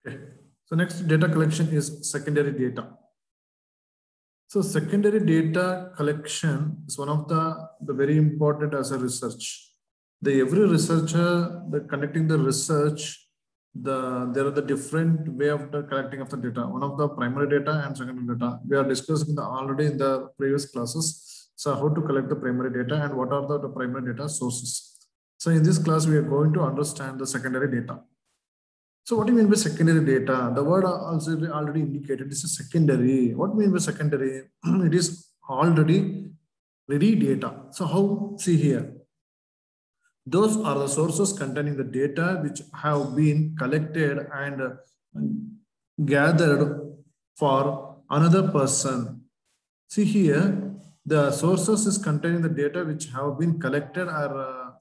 Okay. So next data collection is secondary data. So secondary data collection is one of the very important as a research. Every researcher, conducting the research, there are the different way of the collecting of the data. One of the primary data and secondary data. We are discussing already in the previous classes. So how to collect the primary data and what are the primary data sources. So in this class, we are going to understand the secondary data. So what do you mean by secondary data? The word also already indicated this is secondary. What do you mean by secondary? It is already ready data. So how, see here, those are the sources containing the data which have been collected and gathered for another person. See here, the sources is containing the data which have been collected or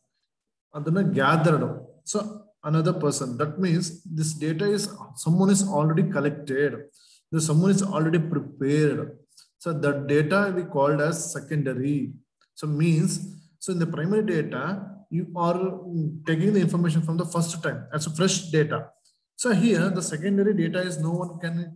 gathered. So another person, that means this data is someone is already collected. Someone is already prepared. So that data we called as secondary. So means, so in the primary data, you are taking the information from the first time as a fresh data. So here the secondary data is no one can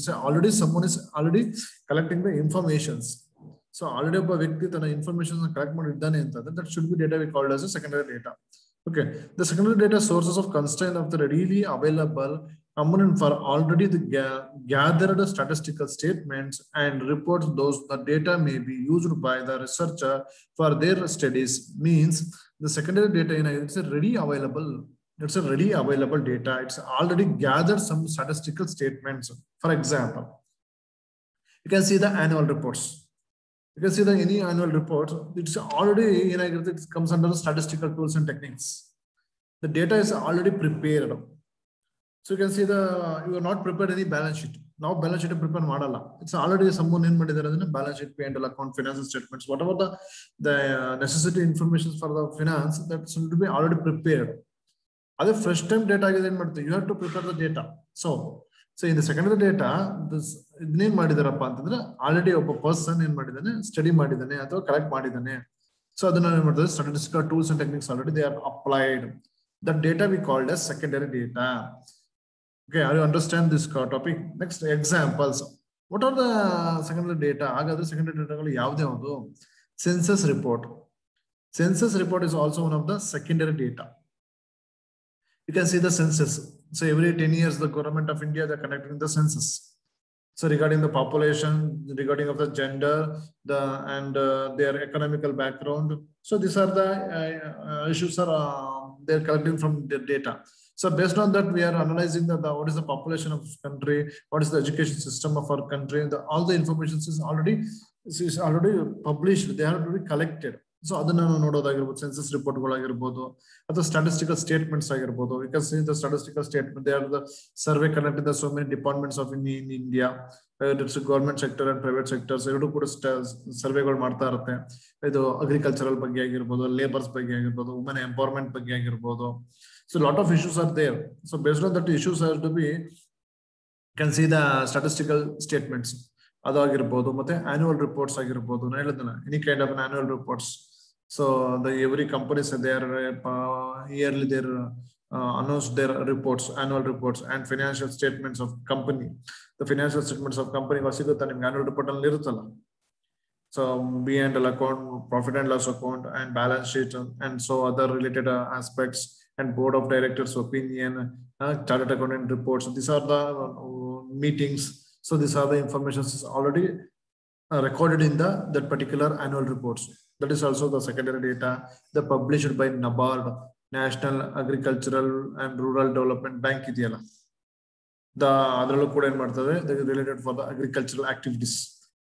already someone is already collecting the informations. So already a victim information collect that should be data we called as a secondary data. Okay, the secondary data sources of constraint of the readily available component for already the gathered statistical statements and reports. Those the data may be used by the researcher for their studies. Means the secondary data it's a ready available. It's a ready available data. It's already gathered some statistical statements. For example, you can see the annual reports. You can see that any annual report, it's already, it comes under the statistical tools and techniques. The data is already prepared. So you can see you are not prepared any balance sheet. Now balance sheet prepare madala. It's already someone in balance sheet, P&L account, financial statements, whatever the necessity information for the finance, that should be already prepared. Other fresh time data, you have to prepare the data. So in the secondary data, this already a person in study collect. So the statistical tools and techniques already they are applied. The data we called as secondary data. Okay, are you understand this topic? Next examples. What are the secondary data? The secondary data census report. Census report is also one of the secondary data. You can see the census. So every 10 years, the government of India, they're conducting the census. So regarding the population, regarding of the gender, and their economical background. So these are the issues are they're collecting from the data. So based on that, we are analyzing what is the population of country, what is the education system of our country. All the information is already published. They have to be collected. So census report the statistical statements because the statistical statement, they are the survey connected the so many departments of in India. It's a government sector and private sector. So you put a survey agricultural labors women empowerment. So a lot of issues are there. So based on that issues have to be, you can see the statistical statements. Annual reports any kind of an annual reports. So every companies their yearly announced their reports, annual reports and financial statements of company. The financial statements of company annual report so B&L account, profit and loss account, and balance sheet, and so other related aspects, and board of directors opinion, chartered accountant reports. So these are the meetings. So these are the information is already recorded in that particular annual reports. That is also the secondary data. The published by NABARD, National Agricultural and Rural Development Bank. The other related for the agricultural activities.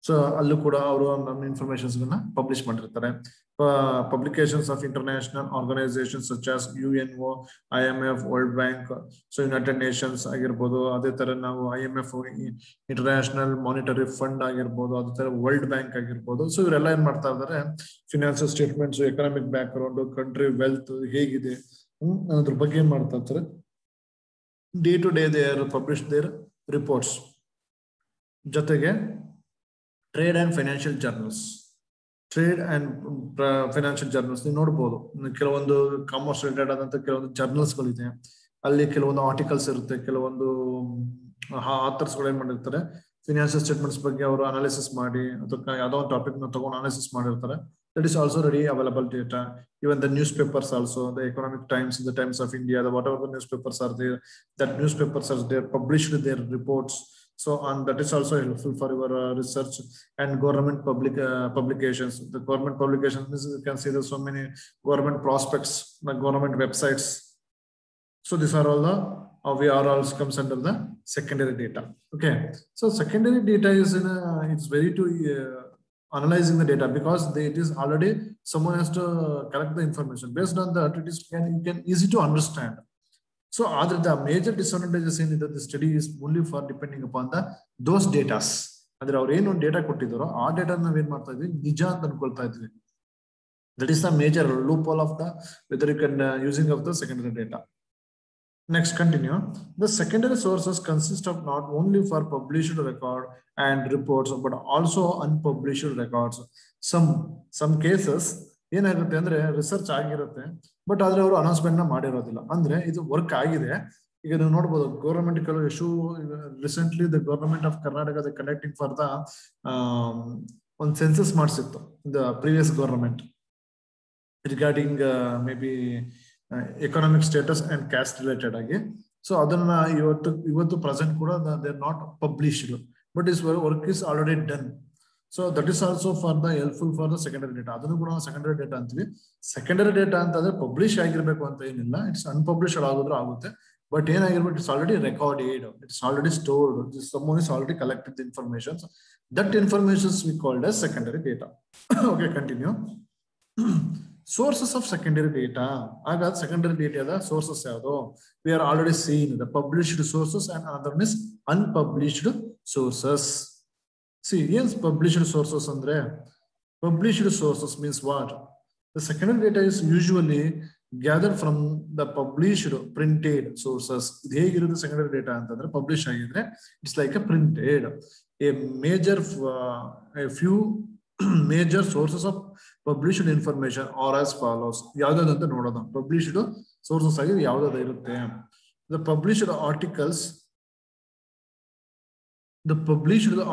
So allu kuda avaru information publish ಮಾಡಿರ್ತಾರೆ. Publications of international organizations such as UNO, IMF, World Bank, so United Nations ಆಗಿರಬಹುದು. ಅದೇ ತರ ನಾವು IMF International Monetary Fund ಆಗಿರಬಹುದು, ಅದೇ ತರ World Bank ಆಗಿರಬಹುದು. So ಇವರೆಲ್ಲ ಏನು ಮಾಡ್ತಾ ಇದ್ದಾರೆ, financial statements, economic back ground, country wealth ಹೇಗಿದೆ ಅದ್ರ ಬಗ್ಗೆ ಏನು ಮಾಡ್ತಾ ಇರ್ತಾರೆ. Day to day they are published their reports. ಜೊತೆಗೆ trade and financial journals. Trade and financial journals ನೀವು ನೋಡಬಹುದು. ಕೆಲವೊಂದು ಕಾಮರ್ಸ್ ರಿಲೇಟೆಡ್ ಆದಂತ ಕೆಲವೊಂದು ಜರ್ನಲ್ಸ್ ಗಳಿದೆ. ಅಲ್ಲಿ ಕೆಲವೊಂದು ಆರ್ಟಿಕಲ್ಸ್ ಇರುತ್ತೆ, ಕೆಲವೊಂದು ಆಥರ್ಸ್ ಗಳು ಏನ್ ಮಾಡಿರ್ತಾರೆ, ಫಿನಾನ್ಷಿಯಲ್ ಸ್ಟೇಟ್ಮೆಂಟ್ಸ್ ಬಗ್ಗೆ ಅವರು ಅನಾಲಿಸಿಸ್ ಮಾಡಿ ಅಥವಾ ಯಾವುದೋ ಒಂದು ಟಾಪಿಕ್ ನ ತಗೊಂಡು ಅನಾಲಿಸಿಸ್ ಮಾಡಿರ್ತಾರೆ. That is also ready available data. Even the newspapers also, the Economic Times, the Times of India, the whatever the newspapers are there, that newspapers are there published their reports. So and that is also helpful for your research. And government publications. The government publications, you can see there's so many government prospects, the government websites. So these are all the VRLs comes under the secondary data. Okay, so secondary data is it's very to analyzing the data, because it is already someone has to collect the information. Based on that, it is you can easy to understand. So other the major disadvantages in the study is only for depending upon the those datas. Andre avaru ಏನು data ಕೊಟ್ಟಿದ್ದಾರೋ ಆ data ನಾವು ಏನು ಮಾಡ್ತಾ ಇದ್ವಿ, ನಿಜ ಅಂತ ಅನ್ಕೊಳ್ತಾ ಇದ್ವಿ. That is the major loophole of the whether you can using of the secondary data. Next, continue. The secondary sources consist of not only for published record and reports, but also unpublished records. Some cases ಏನಾಗುತ್ತೆ ಅಂದ್ರೆ research ಆಗಿರುತ್ತೆ, but ಆದ್ರೆ ಅವರು announcement ನ ಮಾಡಿರೋದಿಲ್ಲ. ಅಂದ್ರೆ ಇದು work ಆಗಿದೆ. ಈಗ ನೀವು ನೋಡಬಹುದು ಗವರ್ನಮೆಂಟ್ ಕೆಲವು issue recently the government of Karnataka the conducting for the ಒಂದು ಸೆನ್ಸಸ್ ಮಾಡಿಸಿತ್ತು the previous government regarding maybe economic status and caste related agi. So adana ivattu present kuda they are not published, but this work is already done. So that is also for the helpful for the secondary data. Adanu kuda secondary data antivi. Secondary data antadre publish agirbeku anta enilla, it's unpublished agudru agutte, but enagirbeku it's already recorded, it's already stored, someone is already collected the information. So that information is we called as secondary data. Okay, continue. Sources of secondary data. I got secondary data, the sources we are already seen the published sources and another one is unpublished sources. See, yes, published sources andre published sources means what? The secondary data is usually gathered from the published printed sources. The secondary data antandre published agidre it's like a printed. A major a few major sources of published information are as follows. ಯಾವ್ದಾದಂತ ನೋಡೋಣ. Published sources ಆಗಿ ಯಾವ್ದಾದ ಇರುತ್ತೆ. The published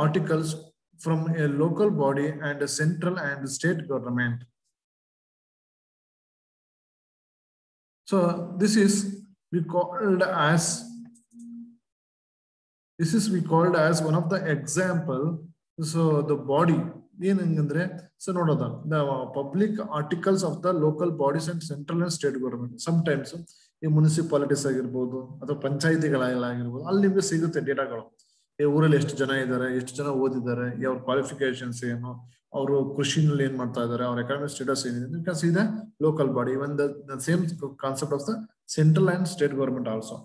articles from a local body and a central and state government. So this is we called as one of the example. So the body ಏನಂದ್ರೆ so ನೋಡೋದ the public articles of the local bodies and central and state government. Sometimes ಈ municipalities ಆಗಿರ್ಬೋದು ಅಥವಾ ಪಂಚಾಯಿತಿಗಳಾಗಿರ್ಬೋದು, ಅಲ್ಲಿ ನಿಮ್ಗೆ ಸಿಗುತ್ತೆ ಡೇಟಾಗಳು. ಈ ಊರಲ್ಲಿ ಎಷ್ಟು ಜನ ಇದ್ದಾರೆ, ಎಷ್ಟು ಜನ ಓದಿದ್ದಾರೆ, ಅವ್ರ ಕ್ವಾಲಿಫಿಕೇಶನ್ಸ್ ಏನು, ಅವರು ಕೃಷಿನಲ್ಲಿ ಏನ್ ಮಾಡ್ತಾ ಇದ್ದಾರೆ, ಅವ್ರ ಎಕಾನಮಿಕ್ ಸ್ಟೇಟಸ್ ಏನಿದೆ. You can see the local body, even the same concept of the central and state government also.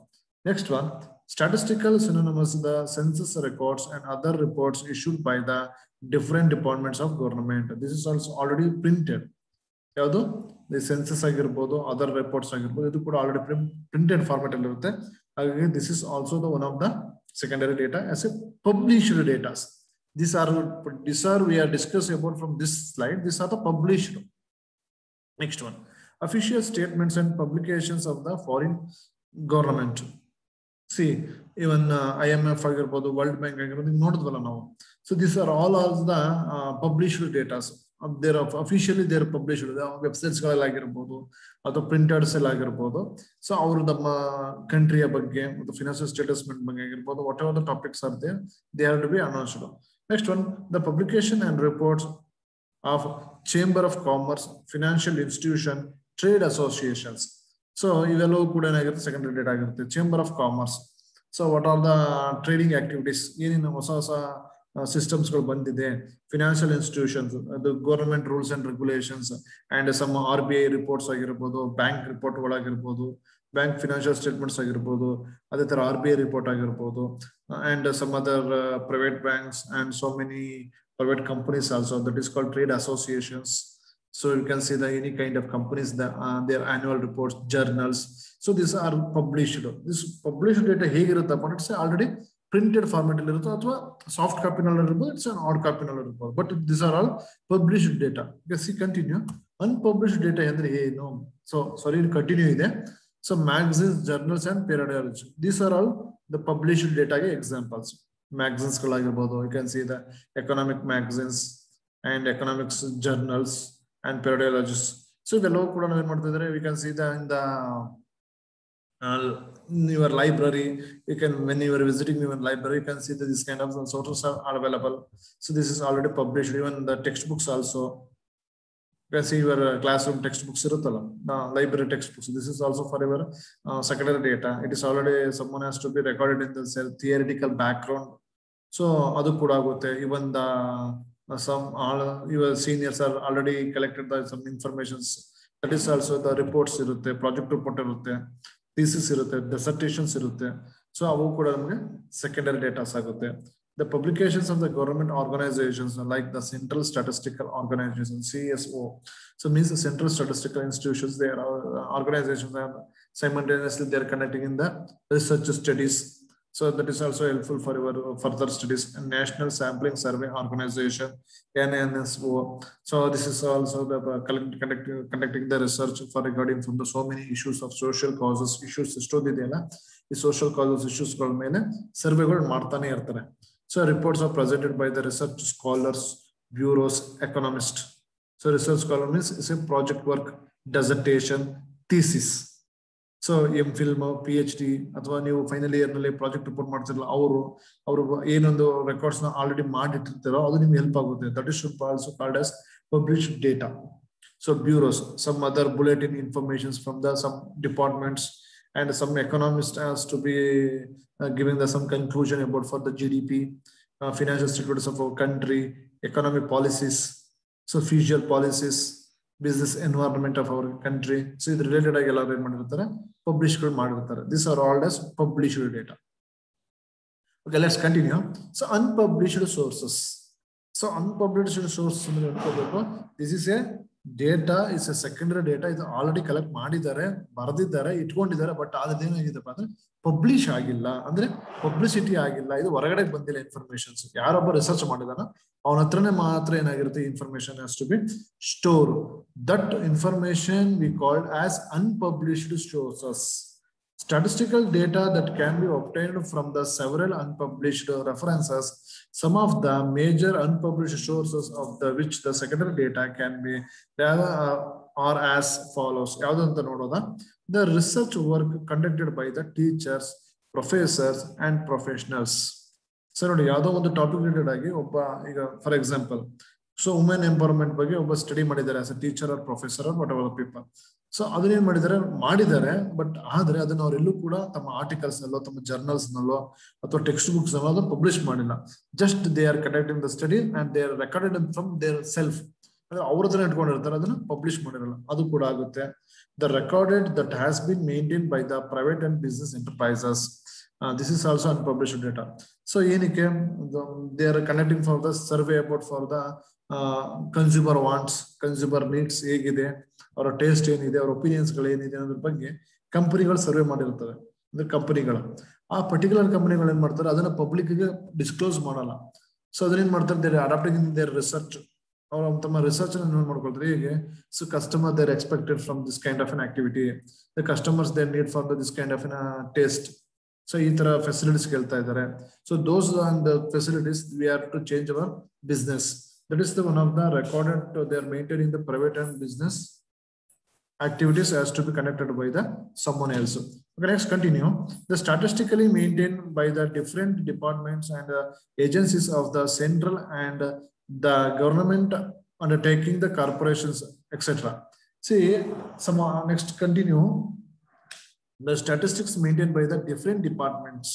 Next one, statistical synonymous the census records and other reports issued by the different departments of government. This is also already printed. ಯಾವುದು the census ಆಗಿರಬಹುದು, other reports ಆಗಿರಬಹುದು, ಇದು ಕೂಡ already printed format ಅಲ್ಲಿ ಇರುತ್ತೆ. ಹಾಗಾಗಿ this is also the one of the secondary data as a published data. These are we are discussing about from this slide. These are the published. Next one, official statements and publications of the foreign government. See, even IMF ಆಗಿರಬಹುದು, world bank ಆಗಿರಬಹುದು, ನೋಡಿದ್ವಲ್ಲ ನಾವು. So these are all the published data. They are officially they are published. Websites ಗಳಾಗಿರಬಹುದು ಅಥವಾ printers ಎಲ್ಲ ಆಗಿರಬಹುದು. So ಅವರು ನಮ್ಮ ಕಂಟ್ರಿಯ ಬಗ್ಗೆ ಮತ್ತು ಫಿನಾನ್ಷಿಯಲ್ ಸ್ಟೇಟಸ್ಮೆಂಟ್ ಬಗ್ಗೆ ಆಗಿರಬಹುದು, whatever the topics are there, they have to be announced. Next one, the publication and reports of Chamber of Commerce, financial institution, trade associations. So ಇವೆಲ್ಲವೂ ಕೂಡ ಏನಾಗಿರುತ್ತೆ, ಸೆಕೆಂಡರಿ ಡೇಟಾ ಆಗಿರುತ್ತೆ. Chamber of commerce, so what are the trading activities, ಏನೇನು ಹೊಸ systems ಗಳು ಬಂದಿದೆ, financial institutions, ಅದು government rules and regulations and some RBI reports ಆಗಿರ್ಬೋದು, ಬ್ಯಾಂಕ್ ರಿಪೋರ್ಟ್ ಗಳಾಗಿರ್ಬೋದು, ಬ್ಯಾಂಕ್ ಫಿನಾನ್ಷಿಯಲ್ ಸ್ಟೇಟ್ಮೆಂಟ್ಸ್ ಆಗಿರ್ಬೋದು, ಅದೇ ತರ RBI ರಿಪೋರ್ಟ್ ಆಗಿರ್ಬೋದು, and some other private banks and so many private companies also, that is called trade associations. So you can see the any kind of companies, their annual reports, journals. So these are published. This published data ಹೇಗಿರುತ್ತೆ ಅಂತ it's already printed format ಅಲ್ಲಿ ಇರುತ್ತೆ ಅಥವಾ soft copy ನಲ್ಲಿ ಇರಬಹುದು, it's an hard copy ನಲ್ಲಿ ಇರಬಹುದು, but these are all published data. You can see continue. Unpublished data ಅಂದ್ರೆ ಏನು? So sorry, continue ಇದೆ. So magazines, journals, and periodicals. These are all the published data examples. Magazines, you can see the economic magazines and economics journals and periodicals. So we can see that in the your library. You can, when you are visiting your library, you can see that this kind of sources are available. So this is already published. Even the textbooks also. You can see your classroom textbooks, library textbooks. This is also for your secondary data. It is already, someone has to be recorded in the theoretical background. So adu kuda agutte. Even the some your seniors are already collected some informations. That is also the reports irutte, project report irutte, thesis irutte, dissertations irutte. So avu kuda namage secondary data agutte. The publications of the government organizations like the Central Statistical Organization, CSO. So means the Central Statistical Institutions, they are organizations, and simultaneously they are conducting in the research studies. So that is also helpful for your further studies. And National Sampling Survey Organization, NNSO. So this is also the conducting the research for regarding from the so many issues of social causes, issues. The social causes issues survey ಮಾಡ್ತಾನೆ ಇರ್ತಾರೆ. So reports are presented by the research scholars, bureaus, economists. So research scholar means it's a project work, dissertation, thesis. So MPhil, PhD, ಅಥವಾ ನೀವು final year ನಲ್ಲಿ project report ಮಾಡ್ತಿರಲ್ಲ, ಅವರು ಏನೊಂದು records ನ already ಮಾಡಿಟ್ಟಿರ್ತಾರೋ ಅದು ನಿಮ್ಗೆ ಹೆಲ್ಪ್ ಆಗುತ್ತೆ. That is also called as published data. So bureaus, some other bulletin informations from the some departments, and some economist has to be giving the some conclusion about for the GDP, financial status of our country, economic policies, so fiscal policies, business environment of our country. So it related agella published. These are all as published data. Okay, let's continue. So unpublished sources. So unpublished sources, this is a data, is a secondary data. Is already collect ಮಾಡಿದ್ದಾರೆ, ಬರೆದಿದ್ದಾರೆ, ಇಟ್ಕೊಂಡಿದ್ದಾರೆ. But ಅದೇನಾಗಿದೆಪ್ಪ ಅಂದ್ರೆ publish ಆಗಿಲ್ಲ, ಅಂದ್ರೆ publicity ಆಗಿಲ್ಲ, ಇದು ಹೊರಗಡೆ ಬಂದಿಲ್ಲ ಇನ್ಫಾರ್ಮೇಶನ್ಸ್. ಯಾರೊಬ್ಬ ರಿಸರ್ಚ್ ಮಾಡಿದಾನ ಅವನ ಹತ್ರನೇ ಮಾತ್ರ ಏನಾಗಿರುತ್ತೆ information has to be store. That information we called as unpublished sources. Statistical data that can be obtained from the several unpublished references. Some of the major unpublished sources of the which the secondary data can be are as follows. The research work conducted by the teachers, professors, and professionals. So, topic related for example, so women empowerment ಬಗ್ಗೆ ಒಬ್ಬ study ಮಾಡಿದ್ದಾರೆ as a teacher or professor or whatever the people. So ಅದನ್ನ ಏನ್ ಮಾಡಿದ್ದಾರೆ but ಆದ್ರೆ ಅದನ್ನ ಅವರೆಲ್ಲೂ ಕೂಡ ತಮ್ಮ ಆರ್ಟಿಕಲ್ಸ್ ನಲ್ಲೋ, ತಮ್ಮ ಜರ್ನಲ್ಸ್ ನಲ್ಲೋ ಅಥವಾ ಟೆಕ್ಸ್ಟ್ ಬುಕ್ಸ್ ನಲ್ಲೋ ಅದನ್ನ ಪಬ್ಲಿಷ್ ಮಾಡಿಲ್ಲ. Just they are conducting the study and they are recorded from their self. ಅವ್ರ ಹತ್ರ ಇಟ್ಕೊಂಡಿರ್ತಾರೆ, ಅದನ್ನ ಪಬ್ಲಿಷ್ ಮಾಡಿರಲ್ಲ. ಅದು ಕೂಡ ಆಗುತ್ತೆ. The recorded that has been maintain by the private and business enterprises. This is also unpublished data. So ಏನಕ್ಕೆ they are conducting for the survey about for the consumer wants, consumer needs ಹೇಗಿದೆ, ಅವರ taste ಏನಿದೆ, ಅವರ opinions ಗಳು ಏನಿದೆ ಅನ್ನೋದ್ರ ಬಗ್ಗೆ ಕಂಪನಿಗಳು ಸರ್ವೆ ಮಾಡಿರ್ತವೆ. ಅಂದ್ರೆ ಕಂಪನಿಗಳು ಆ ಪರ್ಟಿಕ್ಯುಲರ್ ಕಂಪನಿಗಳು ಏನ್ ಮಾಡ್ತಾರೆ, ಅದನ್ನ ಪಬ್ಲಿಕ್ ಗೆ ಡಿಸ್ಕ್ಲೋಸ್ ಮಾಡಲ್ಲ. ಸೊ ಅದನ್ನ ಏನ್ ಮಾಡ್ತಾರೆ, they're adapting in their research. ಅವರು ತಮ್ಮ ರಿಸರ್ಚ್ ಅನ್ನು ಮಾಡ್ಕೊಳ್ತಾರೆ ಹೇಗೆ. So customer their expected from this kind of an activity, the customers their need for this kind of an taste. So ಈ ತರ ಫೆಸಿಲಿಟೀಸ್ ಕೇಳ್ತಾ ಇದ್ದಾರೆ. So those on the facilities we are to change our business. That is the one of the recorded. They are maintaining the private and business activities has to be connected by the someone else. Okay, let's continue. The statistically maintained by the different departments and agencies of the central and the government undertaking the corporations, etc. See, some next continue. The statistics maintained by the different departments.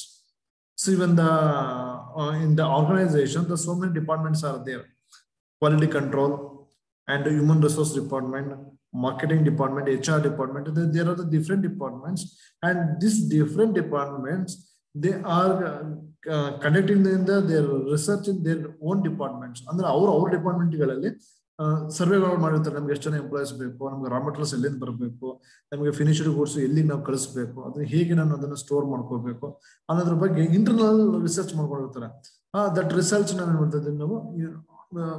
So even the in the organization, the so many departments are there. Quality control and human resource department, marketing department, HR department. There are the different departments, and these different departments, they are conducting their research in their own departments. Andre our department ಗಳಲ್ಲಿ ಸರ್ವೆಗಳು ಮಾಡಿರ್ತಾರೆ. ನಮ್ಗೆ ಎಷ್ಟು ಜನ employees ಬೇಕು, ನಮ್ಗೆ raw materials ಎಲ್ಲಿಂದ ಬರಬೇಕು, ನಮಗೆ ಫಿನಿಶ್ಡ್ ಗೂಡ್ಸ್ ಎಲ್ಲಿಗೆ ನಾವು ಕಳಿಸ್ಬೇಕು, ಅದನ್ನ ಹೇಗೆ ನಾನು ಅದನ್ನ ಸ್ಟೋರ್ ಮಾಡ್ಕೋಬೇಕು ಅನ್ನೋದ್ರ ಬಗ್ಗೆ ಇಂಟರ್ನಲ್ ರಿಸರ್ಚ್ ಮಾಡ್ಕೊಂಡಿರ್ತಾರೆ. ದಟ್ ರಿಸರ್ಚ್ ನಾವು ಏನ್ ಮಾಡ್ತಾ ಇದ್ದೀವಿ, ನಾವು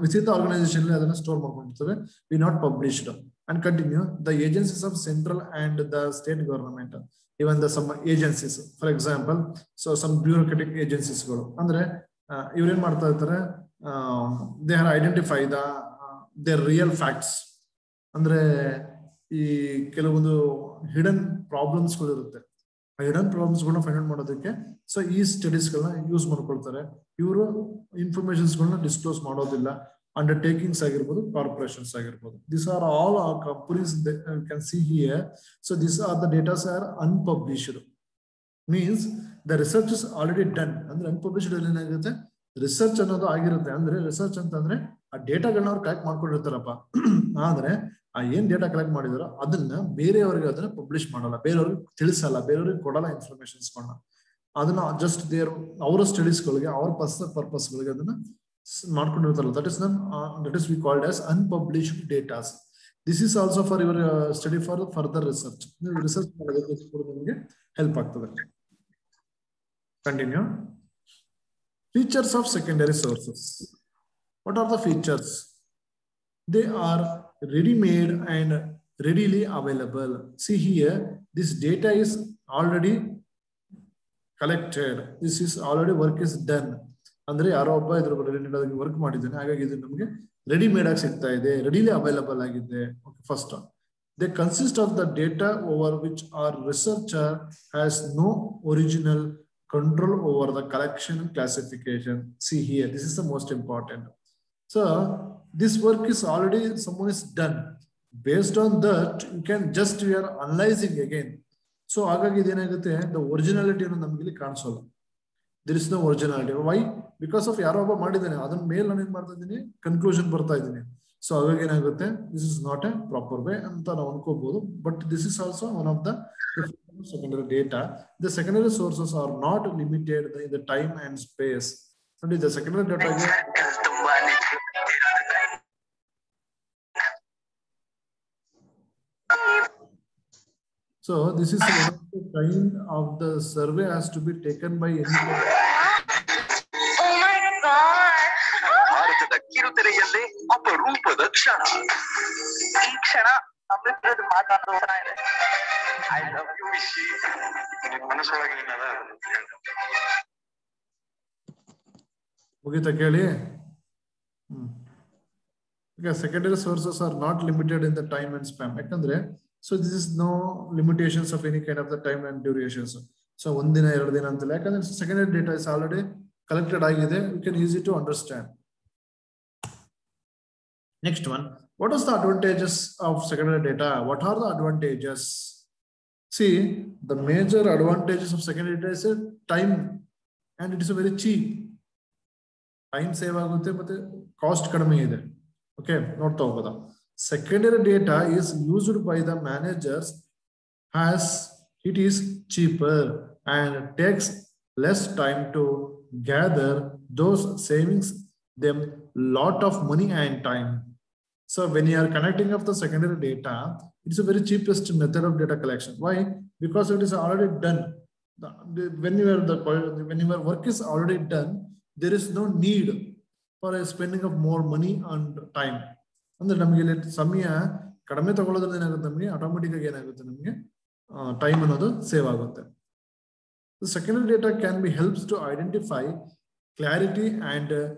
within the organization ಅದನ್ನ ಸ್ಟೋರ್ ಮಾಡ್ಕೊಂಡಿರ್ತೇವೆ. We not published. And continue, the agencies of central and the state government, even the some agencies, for example, so some bureaucratic agencies ಗಳು ಅಂದ್ರೆ ಇವರೇನ್ ಮಾಡ್ತಾ ಇರ್ತಾರೆ, they have identified their real facts. ಅಂದ್ರೆ ಈ ಕೆಲವೊಂದು hidden problems ಗಳು ಇರುತ್ತೆ, ಆ ಹಿಡನ್ ಪ್ರಾಬ್ಲಮ್ಸ್ ಗಳನ್ನ ಫೈಂಡ್ ಔಟ್ ಮಾಡೋದಕ್ಕೆ ಸೊ ಈ ಸ್ಟಡೀಸ್ ಗಳನ್ನ ಯೂಸ್ ಮಾಡ್ಕೊಳ್ತಾರೆ. ಇವರು ಇನ್ಫಾರ್ಮೇಶನ್ಸ್ ಗಳನ್ನ ಡಿಸ್ಕ್ಲೋಸ್ ಮಾಡೋದಿಲ್ಲ. Undertakings ಆಗಿರ್ಬೋದು, corporations ಆಗಿರ್ಬೋದು. These are all our companies that you can see here. So these are the data are unpublished. Means the research is already done. ಅಂದ್ರೆ unpublished ಏನಾಗುತ್ತೆ, ರಿಸರ್ಚ್ ಅನ್ನೋದು ಆಗಿರುತ್ತೆ. ಅಂದ್ರೆ ರಿಸರ್ಚ್ ಅಂತಂದ್ರೆ ಆ ಡೇಟಾಗಳನ್ನ ಅವ್ರು ಕಲೆಕ್ಟ್ ಮಾಡ್ಕೊಂಡಿರ್ತಾರಪ್ಪ. ಆದ್ರೆ ಆ ಏನ್ ಡೇಟಾ ಕಲೆಕ್ಟ್ ಮಾಡಿದಾರೋ ಅದನ್ನ ಬೇರೆಯವ್ರಿಗೆ ಅದನ್ನ ಪಬ್ಲಿಷ್ ಮಾಡಲ್ಲ, ಬೇರೆಯವ್ರಿಗೆ ತಿಳಿಸಲ್ಲ, ಬೇರೆಯವ್ರಿಗೆ ಕೊಡಲ್ಲ ಇನ್ಫಾರ್ಮೇಶನ್ಸ್ಗಳನ್ನ. ಅದನ್ನ ಜಸ್ಟ್ ಅವರ ಸ್ಟಡೀಸ್ಗಳಿಗೆ, ಅವ್ರ ಪರ್ಸನಲ್ ಪರ್ಪಸ್ಗಳಿಗೆ ಅದನ್ನ ಮಾಡ್ಕೊಂಡಿರ್ತಾರಲ್ಲ. that is we called as unpublished data. This is also for your study for further research. Research ಮಾಡೋದಕ್ಕೆ ನಿಮಗೆ ಹೆಲ್ಪ್ ಆಗ್ತದೆ. Continue. Features of secondary sources. What are the features? They are ready-made and readily available. See here, this data is already collected. This is already work is done. ಅಂದ್ರೆ ಯಾರೋ ಒಬ್ಬ ಇದ್ರ related work ಮಾಡಿದ್ದಾನೆ, ಹಾಗಾಗಿ ಇದು ನಮಗೆ readymade ಆಗಿ ಸಿಗ್ತಾ ಇದೆ, ರೆಡಿಲಿ ಅವೈಲಬಲ್ ಆಗಿದೆ. First, they consist of the data over which our researcher has no original control over the collection and classification. See here, this is the most important. So this work is already someone is done. Based on that, you can just we are analyzing again. So ಹಾಗಾಗಿ ಇದೇನಾಗುತ್ತೆ, the originality ಅನ್ನು ನಮಗೆ ಇಲ್ಲಿ ಕಾಣಿಸೋಲ್ಲ. There is no originality. Why? Because of ಯಾರೋ ಒಬ್ಬ ಮಾಡಿದ್ದಾನೆ, ಅದನ್ನ ಮೇಲೆ ನಾನು ಏನ್ ಮಾಡ್ತಾ ಇದ್ದೀನಿ, ಕನ್ಕ್ಲೂಷನ್ ಬರ್ತಾ ಇದ್ದೀನಿ. ಸೊ ಹಾಗಾಗಿ ಏನಾಗುತ್ತೆ, this is not a proper way ಅಂತ ನಾವು ಅನ್ಕೋಬಹುದು. But this is also one of the secondary data. The secondary sources are not limited in the time and space. And the secondary data so this is one of the kind of the survey has to be taken by any. Oh my god, ಭಾರತದ ಕಿರುತೆರೆಯಲ್ಲೇ ಅಪರೂಪದ ಕ್ಷಣ. ಈ ಕ್ಷಣ ಅಮೃತದ ಮಾತಾಡೋಣ ಇದೆ. I love you Vishi. ನಿನ್ನ ಮನಸ್ಸೊಳಗೆ ಏನದ ಮುಗಿತಾ ಕೇಳಿ. Okay, secondary sources are not limited in the time and span. ಯಾಕಂದ್ರೆ so this is no limitations of any kind of the time and durations. So one ದಿನ ಎರಡು ದಿನ ಅಂತಲ್ಲ, ಯಾಕಂದ್ರೆ secondary data is already collected ಆಗಿದೆ. You can easy to understand. Next one, what is the advantages of secondary data? What are the advantages? See, the major advantages of secondary data is time, and it is a very cheap. Time save ಆಗುತ್ತೆ ಮತ್ತೆ cost ಕಡಿಮೆ ಇದೆ. Okay, ನೋಡ್ತಾ ಹೋಗೋದಾ. Secondary data is used by the managers as it is cheaper and takes less time to gather, those savings them lot of money and time. So when you are connecting up the secondary data, it's a very cheapest method of data collection. Why? Because it is already done. When your work is already done, there is no need for a spending of more money and time. ಅಂದ್ರೆ ನಮಗೆ ಸಮಯ ಕಡಿಮೆ ತಗೊಳ್ಳೋದ್ರಿಂದ ಏನಾಗುತ್ತೆ, ನಮಗೆ automatic ಆಗಿ ಏನಾಗುತ್ತೆ, ನಮಗೆ time ಅನ್ನೋದು ಸೇವ್ ಆಗುತ್ತೆ. Secondary data can be helps to identify clarity and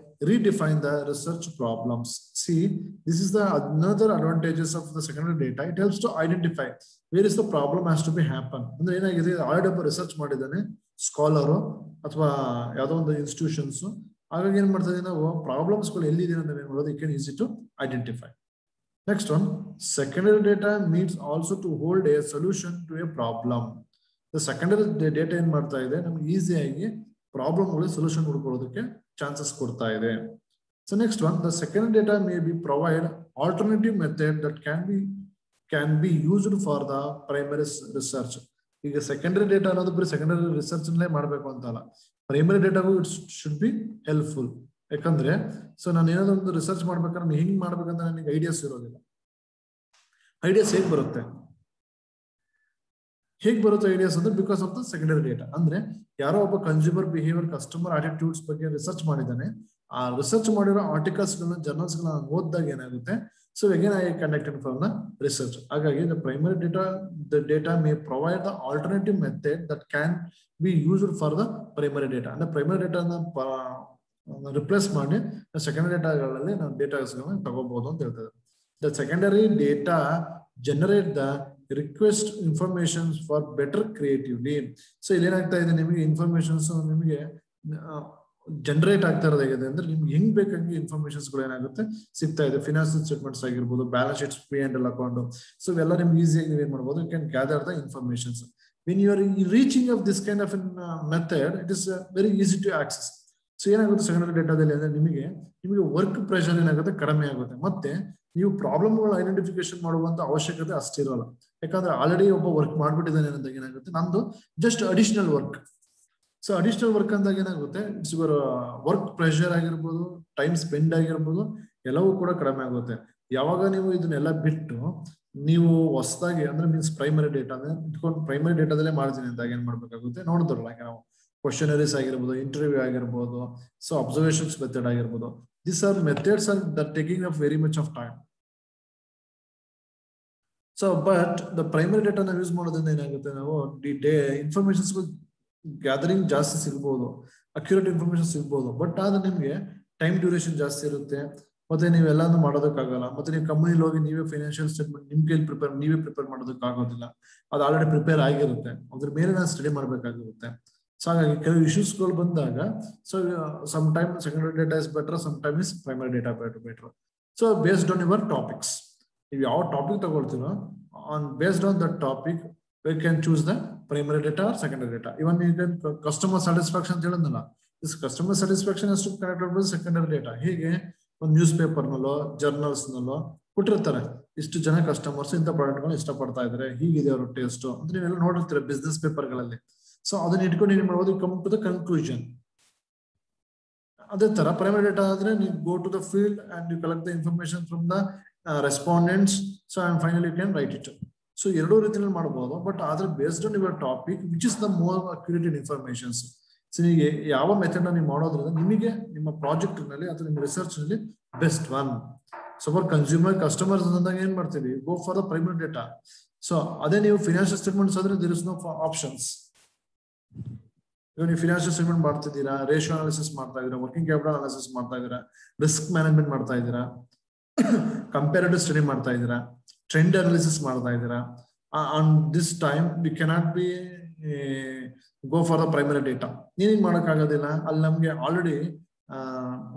redefine the research problems. See, this is the another advantages of the secondary data. It helps to identify where is the problem has to be happen. ಅಂದ್ರೆ ಏನಾಗಿದೆ, already research ಮಾಡಿದ್ದಾನೆ scholar ಅಥವಾ ಯಾವುದೋ ಒಂದು institutions, ಹಾಗಾಗಿ ಏನ್ ಮಾಡ್ತಾ ಇದೀವಿ ನಾವು, ಪ್ರಾಬ್ಲಮ್ಸ್ ಗಳು ಎಲ್ಲಿದೆ ಅಂತ ಏನ್ ಮಾಡೋದು, it can easy to identify. Next one, secondary data needs also to hold a solution to a problem. Secondary data ಏನ್ ಮಾಡ್ತಾ ಇದೆ, ನಮ್ಗೆ ಈಸಿಯಾಗಿ ಪ್ರಾಬ್ಲಮ್ಗಳಿಗೆ ಸೊಲ್ಯೂಷನ್ ಹುಡ್ಕೊಳ್ಳೋದಕ್ಕೆ ಚಾನ್ಸಸ್ ಕೊಡ್ತಾ ಇದೆ. So next one, the secondary data may be provide alternative method that can be used for the primary research. ಈಗ secondary data ಅನ್ನೋದು ಬರೀ ಸೆಕೆಂಡರಿ ರಿಸರ್ಚ್ ನಲ್ಲೇ ಮಾಡಬೇಕು ಅಂತಲ್ಲ, ಪ್ರೈಮರಿ ಡೇಟಾಗೂ ಇಟ್ ಶುಡ್ ಬಿ ಹೆಲ್ಪ್ಫುಲ್. ಯಾಕಂದ್ರೆ ಸೊ ನಾನು ಏನಾದ್ರು ಒಂದು ರಿಸರ್ಚ್ ಮಾಡ್ಬೇಕಾದ್ರೆ ಹಿಂಗ್ ಮಾಡ್ಬೇಕಂತ ನನಗೆ ಐಡಿಯಾಸ್ ಇರೋದಿಲ್ಲ. ಐಡಿಯಾಸ್ ಹೇಗ್ ಬರುತ್ತೆ ಐಡಿಯಾಸ್ ಅಂದ್ರೆ because of the secondary data. ಅಂದ್ರೆ ಯಾರೋ ಒಬ್ಬ ಕನ್ಸ್ಯೂಮರ್ ಬಿಹೇವಿಯರ್, ಕಸ್ಟಮರ್ ಆಟಿಟ್ಯೂಡ್ಸ್ ಬಗ್ಗೆ ರಿಸರ್ಚ್ ಮಾಡಿದ್ದಾನೆ. ಆ ರಿಸರ್ಚ್ ಮಾಡಿರೋ ಆರ್ಟಿಕಲ್ಸ್ ಗಳನ್ನ, ಜರ್ನಲ್ಸ್ ಗಳನ್ನ ಓದಿದಾಗ ಏನಾಗುತ್ತೆ, So again, I conducted from the research. Again, the primary data may provide the alternative method that can be used for the primary data. And the primary data replace ಮಾಡಿ secondary dataಗಳಲ್ಲಿ ನಾವು datas ತಗೋಬಹುದು ಅಂತ ಹೇಳ್ತಾರೆ. The secondary data generate the request information for better creatively. So ಇಲ್ಲಿ ಏನಾಗ್ತಾ ಇದೆ, ನಿಮಗೆ informations ನಿಮಗೆ ಜನರೇಟ್ ಆಗ್ತಾ ಇರೋದಾಗಿದೆ ಅಂದ್ರೆ ನಿಮ್ಗೆ ಹೆಂಗ್ ಬೇಕಂಗೆ ಇನ್ಫಾರ್ಮೇಶನ್ಸ್ ಗಳು ಏನಾಗುತ್ತೆ ಸಿಗ್ತಾ ಇದೆ. ಫಿನಾನ್ಷಿಯಲ್ ಸ್ಟೇಟ್ಮೆಂಟ್ಸ್ ಆಗಿರ್ಬೋದು, balance sheets, P&L account. So ಇವೆಲ್ಲ ನಿಮ್ಗೆ ಈಸಿಯಾಗಿ ನೀವು ಏನ್ ಮಾಡ್ಬೋದು, you can gather the informations. when you are reaching of this kind of method, it is very easy to access. So ಏನಾಗುತ್ತೆ ಸೆಕೆಂಡರಿ ಡೇಟಾದಲ್ಲಿ ಅಂದ್ರೆ ನಿಮಗೆ ವರ್ಕ್ ಪ್ರೆಷರ್ ಏನಾಗುತ್ತೆ ಕಡಿಮೆ ಆಗುತ್ತೆ. ಮತ್ತೆ ನೀವು ಪ್ರಾಬ್ಲಮ್ಗಳು ಐಡೆಂಟಿಫಿಕೇಶನ್ ಮಾಡುವಂತ ಅವಶ್ಯಕತೆ ಅಷ್ಟಿರೋಲ್ಲ. ಯಾಕಂದ್ರೆ ಆಲ್ರೆಡಿ ಒಬ್ಬ ವರ್ಕ್ ಮಾಡ್ಬಿಟ್ಟಿದ್ದಾನೆ ಅಂದಾಗ ಏನಾಗುತ್ತೆ, ನಂದು just additional work. So additional work ಅಂದಾಗ ಏನಾಗುತ್ತೆ, ಇಟ್ಸ್ ಯುವರ್ ವರ್ಕ್ ಪ್ರೆಷರ್ ಆಗಿರ್ಬೋದು, ಟೈಮ್ ಸ್ಪೆಂಡ್ ಆಗಿರ್ಬೋದು, ಎಲ್ಲವೂ ಕೂಡ ಕಡಿಮೆ ಆಗುತ್ತೆ. ಯಾವಾಗ ನೀವು ಇದನ್ನೆಲ್ಲ ಬಿಟ್ಟು ನೀವು ಹೊಸದಾಗಿ ಅಂದ್ರೆ ಮೀನ್ಸ್ ಪ್ರೈಮರಿ ಡೇಟಾ ಇಟ್ಕೊಂಡು ಪ್ರೈಮರಿ ಡೇಟಾದಲ್ಲೇ ಮಾಡ್ತೀನಿ ಅಂದಾಗ ಏನ್ ಮಾಡ್ಬೇಕಾಗುತ್ತೆ ನೋಡಿದ್ರಲ್ಲ, ನಾವು ಕ್ವಶನರೀಸ್ ಆಗಿರ್ಬೋದು, ಇಂಟರ್ವ್ಯೂ ಆಗಿರ್ಬೋದು, ಸೊ ಅಬ್ಸರ್ವೇಷನ್ಸ್ ಮೆಥಡ್ ಆಗಿರ್ಬೋದು. These are methods that taking up very much of time. So, but the primary data ನಾವು ಯೂಸ್ ಮಾಡೋದ್ರಿಂದ ಏನಾಗುತ್ತೆ, ನಾವು ಇನ್ಫಾರ್ಮೇಶನ್ಸ್ ಗ್ಯಾದರಿಂಗ್ ಜಾಸ್ತಿ ಸಿಗ್ಬೋದು, ಅಕ್ಯುರೇಟ್ ಇನ್ಫಾರ್ಮೇಶನ್ ಸಿಗ್ಬೋದು. ಬಟ್ ಆದ್ರೆ ನಿಮ್ಗೆ ಟೈಮ್ ಡ್ಯೂರೇಷನ್ ಜಾಸ್ತಿ ಇರುತ್ತೆ, ಮತ್ತೆ ನೀವೆಲ್ಲಾನು ಮಾಡೋದಕ್ಕಾಗಲ್ಲ. ಮತ್ತೆ ನೀವು ಕಂಪನಿಲಿ ಹೋಗಿ ನೀವೇ ಫೈನಾನ್ಷಿಯಲ್ ಸ್ಟೇಟ್ಮೆಂಟ್ ನಿಮ್ ಕೈಲಿ ನೀವೇ ಪ್ರಿಪೇರ್ ಮಾಡೋದಕ್ಕಾಗೋದಿಲ್ಲ. ಅದು ಆಲ್ರೆಡಿ ಪ್ರಿಪೇರ್ ಆಗಿರುತ್ತೆ, ಅದ್ರ ಮೇಲೆ ನಾನು ಸ್ಟಡಿ ಮಾಡ್ಬೇಕಾಗಿರುತ್ತೆ. ಸೊ ಹಾಗಾಗಿ ಕೆಲವು ಇಶ್ಯೂಸ್ಗಳು ಬಂದಾಗ so some time secondary data is better, some time is primary data better. So based on your topics, ನೀವು ಯಾವ ಟಾಪಿಕ್ ತಗೊಳ್ತೀರೋ based on that topic we can choose the primary data or secondary data. Even you can customer satisfaction ಅಂತ ಹೇಳಿದ್ನಲ್ಲ, this customer satisfaction has to connect with secondary data. ಹೀಗೆ ಒಂದು news paper ನಲ್ಲೋ journals ನಲ್ಲೋ ಕೊಟ್ಟಿರ್ತಾರೆ, ಇಷ್ಟು ಜನ customers ಇಂಥ product ಗಳನ್ನ ಇಷ್ಟಪಡ್ತಾ ಇದ್ದಾರೆ, ಹೀಗಿದೆ ಅವ್ರ ಟೇಸ್ಟ್ ಅಂತ ನೀವೆಲ್ಲ ನೋಡಿರ್ತೀರ ಬಿಸ್ನೆಸ್ ಪೇಪರ್ ಗಳಲ್ಲಿ. ಸೊ ಅದನ್ನ ಇಟ್ಕೊಂಡು ಏನ್ ಮಾಡ್ಬೋದು, ಕಮ್ ಟು ದ ಕನ್ಕ್ಲೂಷನ್. ಅದೇ ತರ ಪ್ರೈಮರಿ ಡೇಟಾ ಆದ್ರೆ ನೀವು go to the field and you collect the information from the respondents. So and finally you can write it. So ಎರಡೂ ರೀತಿಯಲ್ಲಿ ಮಾಡಬಹುದು, ಬಟ್ ಆದ್ರೆ based on your topic which is the more accurated informations. So ನಿಮಗೆ ಯಾವ method ನೀವು ಮಾಡೋದ್ರಿಂದ ನಿಮಗೆ ನಿಮ್ಮ ಪ್ರಾಜೆಕ್ಟ್ ನಲ್ಲಿ ಅಥವಾ ನಿಮ್ಮ ರಿಸರ್ಚ್ ನಲ್ಲಿ best one. So for consumer customers ಅಂದಾಗ ಏನ್ ಮಾಡ್ತೀವಿ, ಗೋ for the primary data. So ಅದೇ ನೀವು ಫಿನಾನ್ಷಿಯಲ್ ಸ್ಟೇಟ್ಮೆಂಟ್ಸ್ ಆದ್ರೆ ದೇರ್ ಇಸ್ ನೋ ಆಪ್ಷನ್ಸ್. ನೀವು ಫಿನಾನ್ಷಿಯಲ್ ಸ್ಟೇಟ್ಮೆಂಟ್ ಮಾಡ್ತಿದ್ದೀರಾ, ರೇಷಿಯೋ ಅನಾಲಿಸಿಸ್ ಮಾಡ್ತಾ ಇದೀರಾ, ವರ್ಕಿಂಗ್ ಕ್ಯಾಪಿಟಲ್ ಅನಾಲಿಸಿಸ್ ಮಾಡ್ತಾ ಇದೀರಾ, ರಿಸ್ಕ್ ಮ್ಯಾನೇಜ್ಮೆಂಟ್ ಮಾಡ್ತಾ ಇದೀರಾ, ಕಂಪ್ಯಾರಿಟಿವ್ ಸ್ಟಡಿ ಮಾಡ್ತಾ ಇದೀರಾ, ಟ್ರೆಂಡ್ ಅನಾಲಿಸಿಸ್ ಮಾಡ್ತಾ ಇದೀರಾ, on this time we cannot be go for the primary data. ಏನೇನ್ ಮಾಡಕ್ಕಾಗೋದಿಲ್ಲ, ಅಲ್ಲಿ ನಮ್ಗೆ ಆಲ್ರೆಡಿ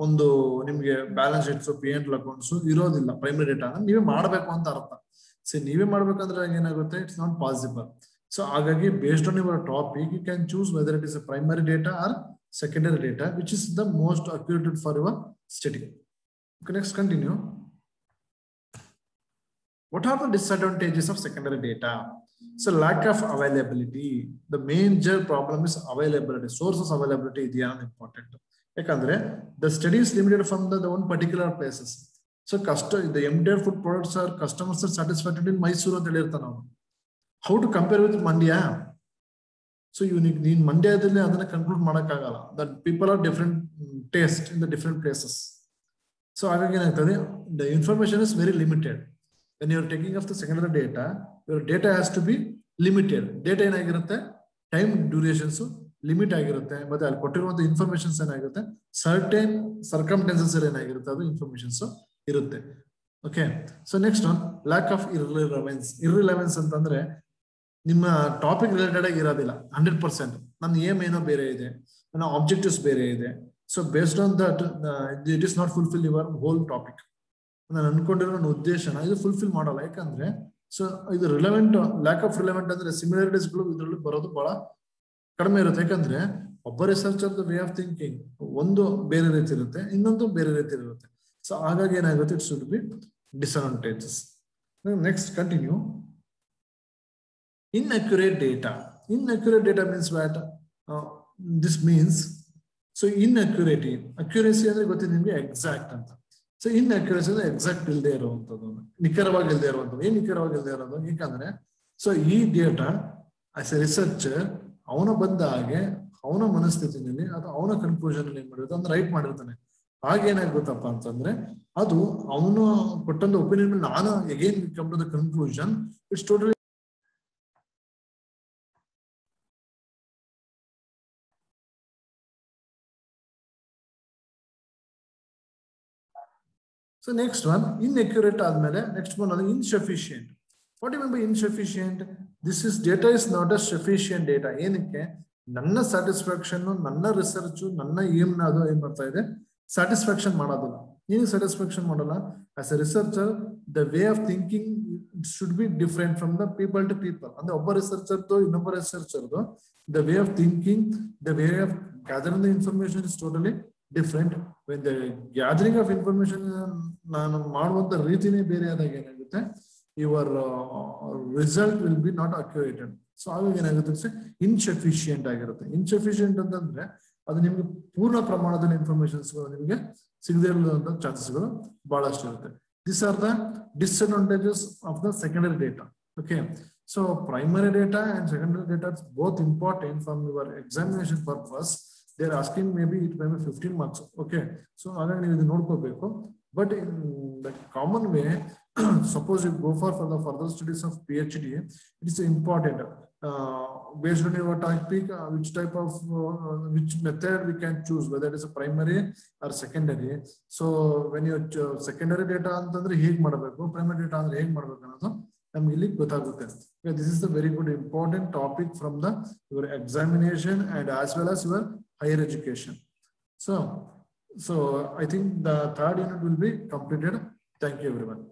ಒಂದು ನಿಮ್ಗೆ ಬ್ಯಾಲೆನ್ಸ್ ಶೀಟ್ಸ್, P&L ಅಕೌಂಟ್ಸ್ ಇರೋದಿಲ್ಲ. ಪ್ರೈಮರಿ ಡೇಟಾ ನೀವೇ ಮಾಡ್ಬೇಕು ಅಂತ ಅರ್ಥ. ಸೊ ನೀವೇ ಮಾಡ್ಬೇಕಂದ್ರೆ ಏನಾಗುತ್ತೆ, ಇಟ್ಸ್ ನಾಟ್ ಪಾಸಿಬಲ್. ಸೊ ಹಾಗಾಗಿ based on your topic you can choose whether it is a primary data or secondary data which is the most accurate for your study. Okay, next continue. What are the disadvantages of secondary data? So lack of availability. The major problem is availability. Sources availability is important. Yakandre the study is limited from the one particular places. So the MDR food products are customers are satisfied in Mysore anta helirtana. How to compare with Mandya? So you need Mandya adana conclude madakagala that people are different taste in the different places. So the information is very limited. When you are taking off the secondary data, your data has to be limited. Data ಏನಾಗಿರುತ್ತೆ, time durations limit ಆಗಿರುತ್ತೆ, ಮತ್ತೆ ಅಲ್ಲಿ ಕೊಟ್ಟಿರುವಂತ informations ಏನಾಗಿರುತ್ತೆ, certain circumstances ಏನಾಗಿರುತ್ತೆ ಅದು informations ಇರುತ್ತೆ. Okay, so next one lack of irrelevance. Irrelevance ಅಂತಂದ್ರೆ ನಿಮ್ಮ ಟಾಪಿಕ್ ರಿಲೇಟೆಡ್ ಆಗಿ ಇರೋದಿಲ್ಲ 100%. ನನ್ನ ಏಮ್ ಏನೋ ಬೇರೆ ಇದೆ, ನನ್ನ ಆಬ್ಜೆಕ್ಟಿವ್ಸ್ ಬೇರೆ ಇದೆ. So based on that it is not fulfil your hole topic. ನಾನು ಅನ್ಕೊಂಡಿರೋ ನನ್ನ ಉದ್ದೇಶನ ಇದು ಫುಲ್ಫಿಲ್ ಮಾಡಲ್ಲ. ಯಾಕಂದ್ರೆ ಸೊ ಇದು ರಿಲೆವೆಂಟ್, ಲ್ಯಾಕ್ ಆಫ್ ರಿಲೆವೆಂಟ್ ಅಂದ್ರೆ ಸಿಮಿಲಾರಿಟೀಸ್ಗಳು ಇದರಲ್ಲಿ ಬರೋದು ಬಹಳ ಕಡಿಮೆ ಇರುತ್ತೆ. ಯಾಕಂದ್ರೆ ಒಬ್ಬ ರಿಸರ್ಚರ್ ವೇ ಆಫ್ ಥಿಂಕಿಂಗ್ ಒಂದು ಬೇರೆ ರೀತಿ ಇರುತ್ತೆ, ಇನ್ನೊಂದು ಬೇರೆ ರೀತಿ ಇರುತ್ತೆ. ಸೊ ಹಾಗಾಗಿ ಏನಾಗುತ್ತೆ, it should B disadvantages. Next continue. Inaccurate data. Inaccurate data means what? This means so inaccuracy. Accuracy ಅಂದ್ರೆ ಗೊತ್ತಿದೆ ನಿಮಗೆ, ಎಕ್ಸಾಕ್ಟ್ ಅಂತ. ಸೊ ಇನ್ಅಕ್ಯುರೇಸಿ ಅಂದ್ರೆ ಎಕ್ಸಾಕ್ಟ್ ಇಲ್ಲದೆ ಇರುವಂತದ್ದು, ನಿಖರವಾಗಿ ಇಲ್ಲದೆ ಇರುವಂತದ್ದು. ಏನ್ ನಿಖರವಾಗಿ ಇಲ್ಲದೆ ಇರೋದು? ಯಾಕಂದ್ರೆ ಸೊ ಈ ಡೇಟಾ ಆಸ್ ಎ ರಿಸರ್ಚರ್ ಅವನ ಬಂದ ಹಾಗೆ ಅವನ ಮನಸ್ಥಿತಿನಲ್ಲಿ ಅಥವಾ ಅವನ ಕನ್ಕ್ಲೂಷನ್ ಏನ್ ಮಾಡಿರುತ್ತೆ ಅಂದ್ರೆ ರೈಟ್ ಮಾಡಿರ್ತಾನೆ. ಆಗೇನಾಗುತ್ತಪ್ಪ ಅಂತಂದ್ರೆ ಅದು ಅವನು ಕೊಟ್ಟಂತ ಒಪಿನಿಯನ್ ನಾನು again come to the conclusion it's totally. So next one, inaccurate ಆದ್ಮೇಲೆ next one ಅದು insufficient. What do you mean by insufficient? This is data is not a sufficient data. ಏನಕ್ಕೆ ನನ್ನ ಸ್ಯಾಟಿಸ್ಫ್ಯಾಕ್ಷನ್ ನನ್ನ ರಿಸರ್ಚ್ ನನ್ನ aim ಅದು ಏನ್ ಮಾಡ್ತಾ ಇದೆ ಸ್ಯಾಟಿಸ್ಫ್ಯಾಕ್ಷನ್ ಮಾಡೋದಿಲ್ಲ. ಏನು ಸ್ಯಾಟಿಸ್ಫ್ಯಾಕ್ಷನ್ ಮಾಡಲ್ಲ? As a researcher the way of thinking should be different from the people to people. ಅಂದ್ರೆ ಒಬ್ಬ ರಿಸರ್ಚರ್ದು ಇನ್ನೊಬ್ಬ ರಿಸರ್ಚರ್ದು the way of thinking, the way of gathering the information is totally different. When the gathering of information ನಾನು ಮಾಡುವಂತ ರೀತಿನೇ ಬೇರೆ ಆದಾಗ ಏನಾಗುತ್ತೆ, your result will be not accurate. So ಆವಾಗ ಏನಾಗುತ್ತೆ, ಇನ್ಸಫಿಶಿಯಂಟ್ ಆಗಿರುತ್ತೆ. ಇನ್ಸಫಿಶಿಯಂಟ್ ಅಂತಂದ್ರೆ ಅದು ನಿಮ್ಗೆ ಪೂರ್ಣ ಪ್ರಮಾಣದಲ್ಲಿ ಇನ್ಫಾರ್ಮೇಶನ್ಸ್ ನಿಮಗೆ ಸಿಗದೇ ಇರುವಂತ ಚಾನ್ಸಸ್ಗಳು ಬಹಳಷ್ಟು ಇರುತ್ತೆ. These are the disadvantages of the secondary data. Okay, so primary data and secondary data is both important from your examination purpose. They are asking maybe it may be 15 marks. Okay, so again you nodkobeku, but in the common way suppose you go for the further studies of PhD, it is important based on your topic which type of which method we can choose, whether it is a primary or secondary. So when you secondary data antandre hege madabeku, primary data andre hege madabeku annೋದು ನಮ್ಗೆ ಇಲ್ಲಿ ಗೊತ್ತಾಗುತ್ತೆ. This is the very good important topic from the your examination and as well as your higher education. So I think the third unit will be completed. Thank you everyone.